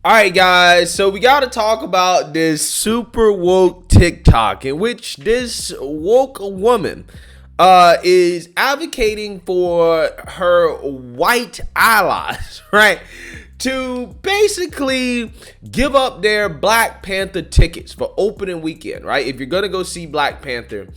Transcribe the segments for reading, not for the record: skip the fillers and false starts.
All right, guys. So we got to talk about this super woke TikTok in which this woke woman is advocating for her white allies, right? To basically give up their Black Panther tickets for opening weekend, right? If you're going to go see Black Panther,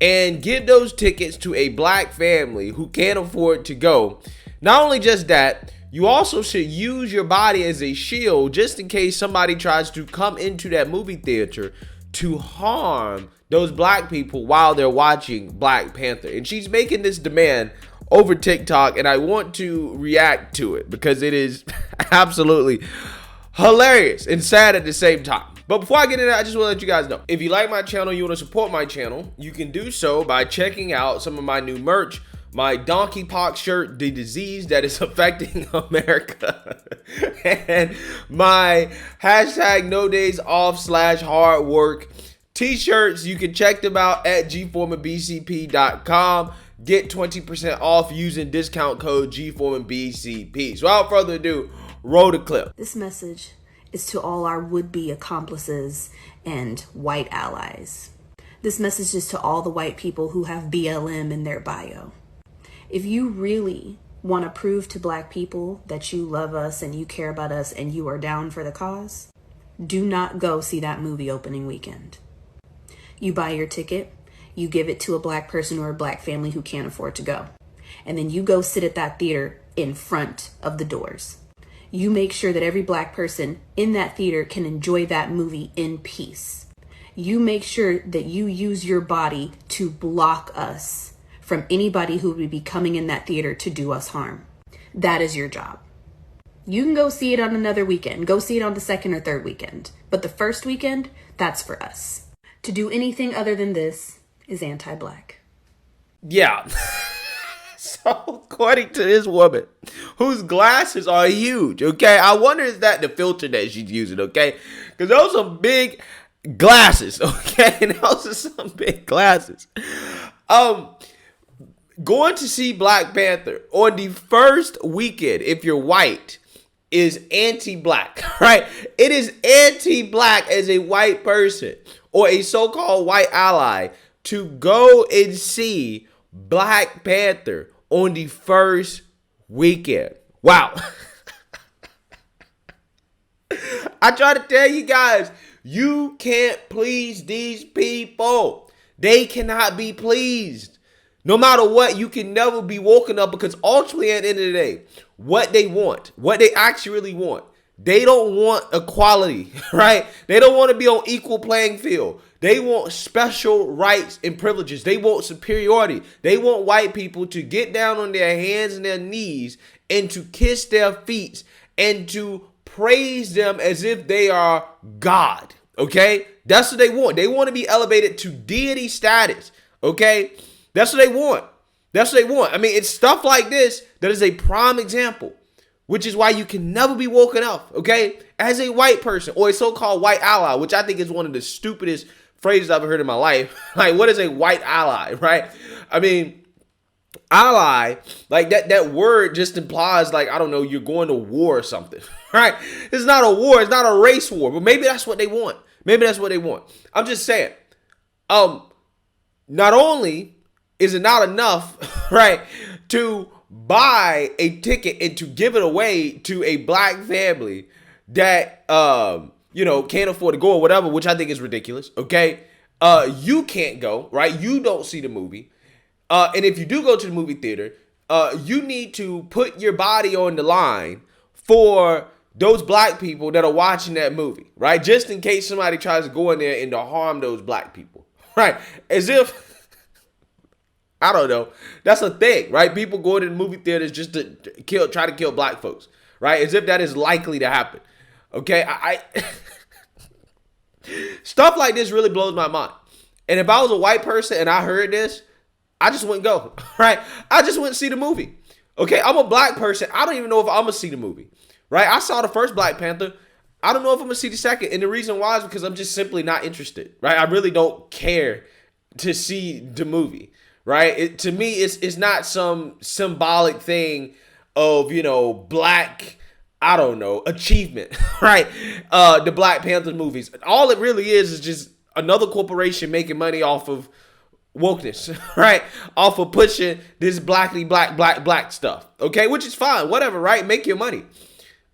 and give those tickets to a black family who can't afford to go. Not only just that, you also should use your body as a shield just in case somebody tries to come into that movie theater to harm those black people while they're watching Black Panther. And she's making this demand over TikTok, and I want to react to it because it is absolutely hilarious and sad at the same time. But before I get into that, I just want to let you guys know, if you like my channel, you want to support my channel, you can do so by checking out some of my new merch. My donkeypox shirt, the disease that is affecting America, and my hashtag no days off / hard work t-shirts. You can check them out at gforemanbcp.com. Get 20% off using discount code gforemanbcp. So without further ado, roll the clip. This message is to all our would-be accomplices and white allies. This message is to all the white people who have BLM in their bio. If you really want to prove to black people that you love us and you care about us and you are down for the cause, do not go see that movie opening weekend. You buy your ticket, you give it to a black person or a black family who can't afford to go, and then you go sit at that theater in front of the doors. You make sure that every black person in that theater can enjoy that movie in peace. You make sure that you use your body to block us from anybody who would be coming in that theater to do us harm. That is your job. You can go see it on another weekend. Go see it on the second or third weekend. But the first weekend, that's for us. To do anything other than this is anti-black. Yeah. So according to this woman, whose glasses are huge, okay? I wonder is that the filter that she's using, okay? Because those are big glasses, okay? And those are some big glasses. Going to see Black Panther on the first weekend, if you're white, is anti-black, right? It is anti-black as a white person or a so-called white ally to go and see Black Panther on the first weekend. Wow. I try to tell you guys, you can't please these people. They cannot be pleased. No matter what, you can never be woken up because ultimately at the end of the day, what they want, what they actually want, they don't want equality, right? They don't want to be on equal playing field. They want special rights and privileges. They want superiority. They want white people to get down on their hands and their knees and to kiss their feet and to praise them as if they are God, okay? That's what they want. They want to be elevated to deity status, okay? That's what they want. That's what they want. I mean, it's stuff like this that is a prime example, which is why you can never be woken up, okay? As a white person or a so-called white ally, which I think is one of the stupidest phrases I've ever heard in my life. Like, what is a white ally, right? I mean, ally, like that word just implies, like, I don't know, you're going to war or something, right? It's not a war. It's not a race war, but maybe that's what they want. Maybe that's what they want. I'm just saying, not only is it not enough, right, to buy a ticket and to give it away to a black family that, can't afford to go or whatever, which I think is ridiculous, okay? You can't go, right? You don't see the movie. And if you do go to the movie theater, you need to put your body on the line for those black people that are watching that movie, right? Just in case somebody tries to go in there and to harm those black people, right? As if, I don't know, that's a thing, right? People go to the movie theaters just to try to kill black folks, right? As if that is likely to happen, okay? I stuff like this really blows my mind. And if I was a white person and I heard this, I just wouldn't go, right? I just wouldn't see the movie, okay? I'm a black person. I don't even know if I'm going to see the movie, right? I saw the first Black Panther. I don't know if I'm going to see the second. And the reason why is because I'm just simply not interested, right? I really don't care to see the movie, right? To me, it's not some symbolic thing of, black I don't know, achievement, right? The Black Panther movies. All it really is just another corporation making money off of wokeness, right? Off of pushing this black stuff, okay? Which is fine, whatever, right? Make your money,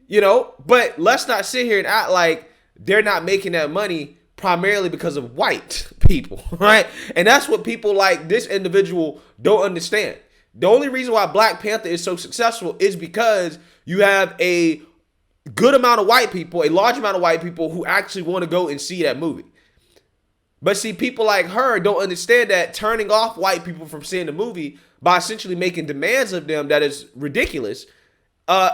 But let's not sit here and act like they're not making that money primarily because of white people, right? And that's what people like this individual don't understand. The only reason why Black Panther is so successful is because you have a good amount of white people, a large amount of white people who actually want to go and see that movie. But see, people like her don't understand that turning off white people from seeing the movie by essentially making demands of them that is ridiculous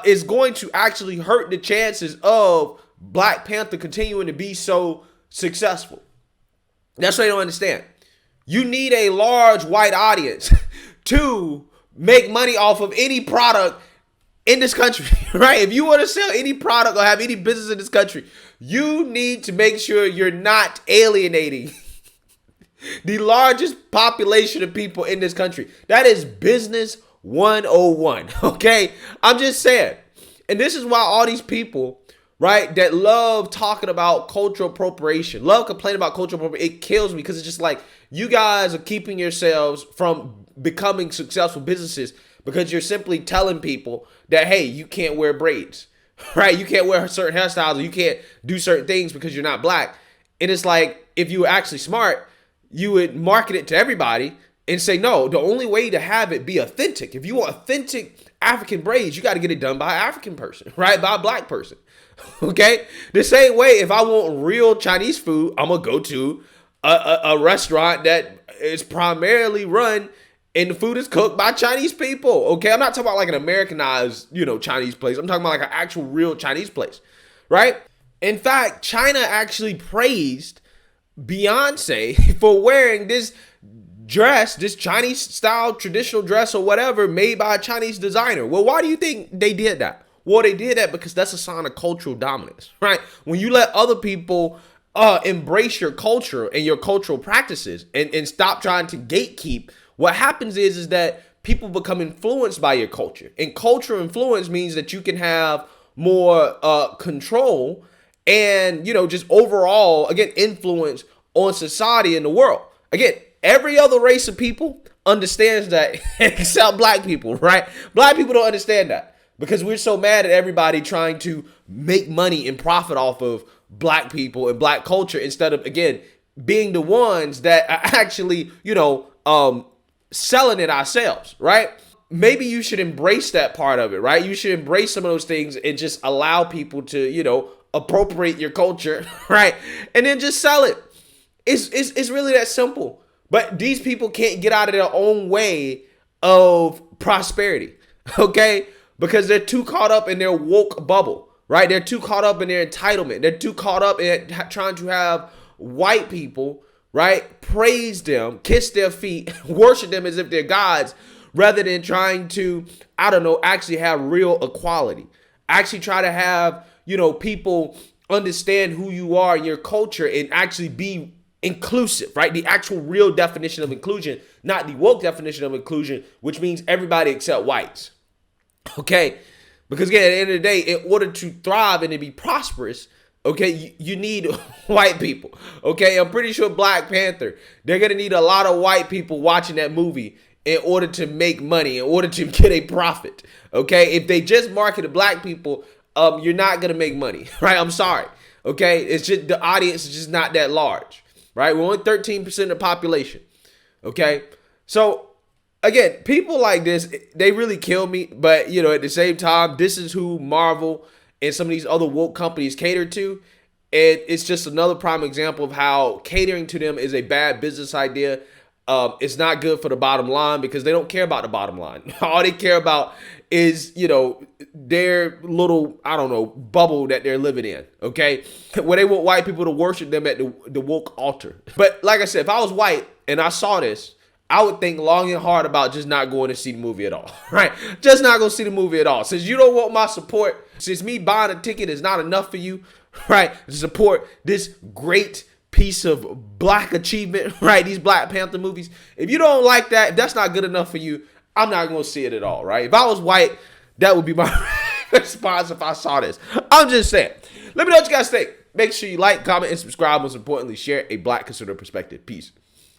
is going to actually hurt the chances of Black Panther continuing to be so successful. That's what they don't understand. You need a large white audience to make money off of any product in this country, right? If you want to sell any product or have any business in this country, you need to make sure you're not alienating the largest population of people in this country. That is business 101, okay? I'm just saying. And this is why all these people, right, that love talking about cultural appropriation, love complaining about cultural appropriation, it kills me because it's just like you guys are keeping yourselves from becoming successful businesses because you're simply telling people that, hey, you can't wear braids, right? You can't wear certain hairstyles or you can't do certain things because you're not black. And it's like, if you were actually smart, you would market it to everybody and say, no, the only way to have it be authentic. If you want authentic African braids, you got to get it done by an African person, right? By a black person. Okay. The same way, if I want real Chinese food, I'm going to go to a restaurant that is primarily run and the food is cooked by Chinese people. Okay. I'm not talking about like an Americanized, Chinese place. I'm talking about like an actual real Chinese place, right? In fact, China actually praised Beyonce for wearing this dress, this Chinese style traditional dress or whatever made by a Chinese designer. Well, why do you think they did that? Well, they did that because that's a sign of cultural dominance, right? When you let other people embrace your culture and your cultural practices and stop trying to gatekeep, what happens is that people become influenced by your culture. And cultural influence means that you can have more control and, just overall, again, influence on society in the world. Again, every other race of people understands that except black people, right? Black people don't understand that because we're so mad at everybody trying to make money and profit off of black people and black culture instead of, again, being the ones that are actually, selling it ourselves, right? Maybe you should embrace that part of it, right? You should embrace some of those things and just allow people to, appropriate your culture, right? And then just sell it. It's really that simple. But these people can't get out of their own way of prosperity, okay? Because they're too caught up in their woke bubble, right? They're too caught up in their entitlement. They're too caught up in trying to have white people, right, praise them, kiss their feet, worship them as if they're gods, rather than trying to, actually have real equality. Actually try to have, people understand who you are and your culture and actually be inclusive, right? The actual real definition of inclusion, not the woke definition of inclusion, which means everybody except whites. Okay? Because again, at the end of the day, in order to thrive and to be prosperous, okay, you need white people. Okay? I'm pretty sure Black Panther, they're going to need a lot of white people watching that movie in order to make money, in order to get a profit. Okay? If they just market to black people, you're not going to make money, right? I'm sorry. Okay? It's just the audience is just not that large. Right? We're only 13% of the population. Okay? So, again, people like this, they really kill me. But, at the same time, this is who Marvel and some of these other woke companies cater to. And it's just another prime example of how catering to them is a bad business idea. It's not good for the bottom line because they don't care about the bottom line. All they care about is, their little, bubble that they're living in, okay? Where they want white people to worship them at the woke altar. But like I said, if I was white and I saw this, I would think long and hard about just not going to see the movie at all, right? Just not going to see the movie at all. Since you don't want my support, since me buying a ticket is not enough for you, right, to support this great piece of black achievement, right? These Black Panther movies. If you don't like that, if that's not good enough for you, I'm not going to see it at all, right? If I was white, that would be my response if I saw this. I'm just saying. Let me know what you guys think. Make sure you like, comment, and subscribe. Most importantly, share a Black conservative perspective. Peace.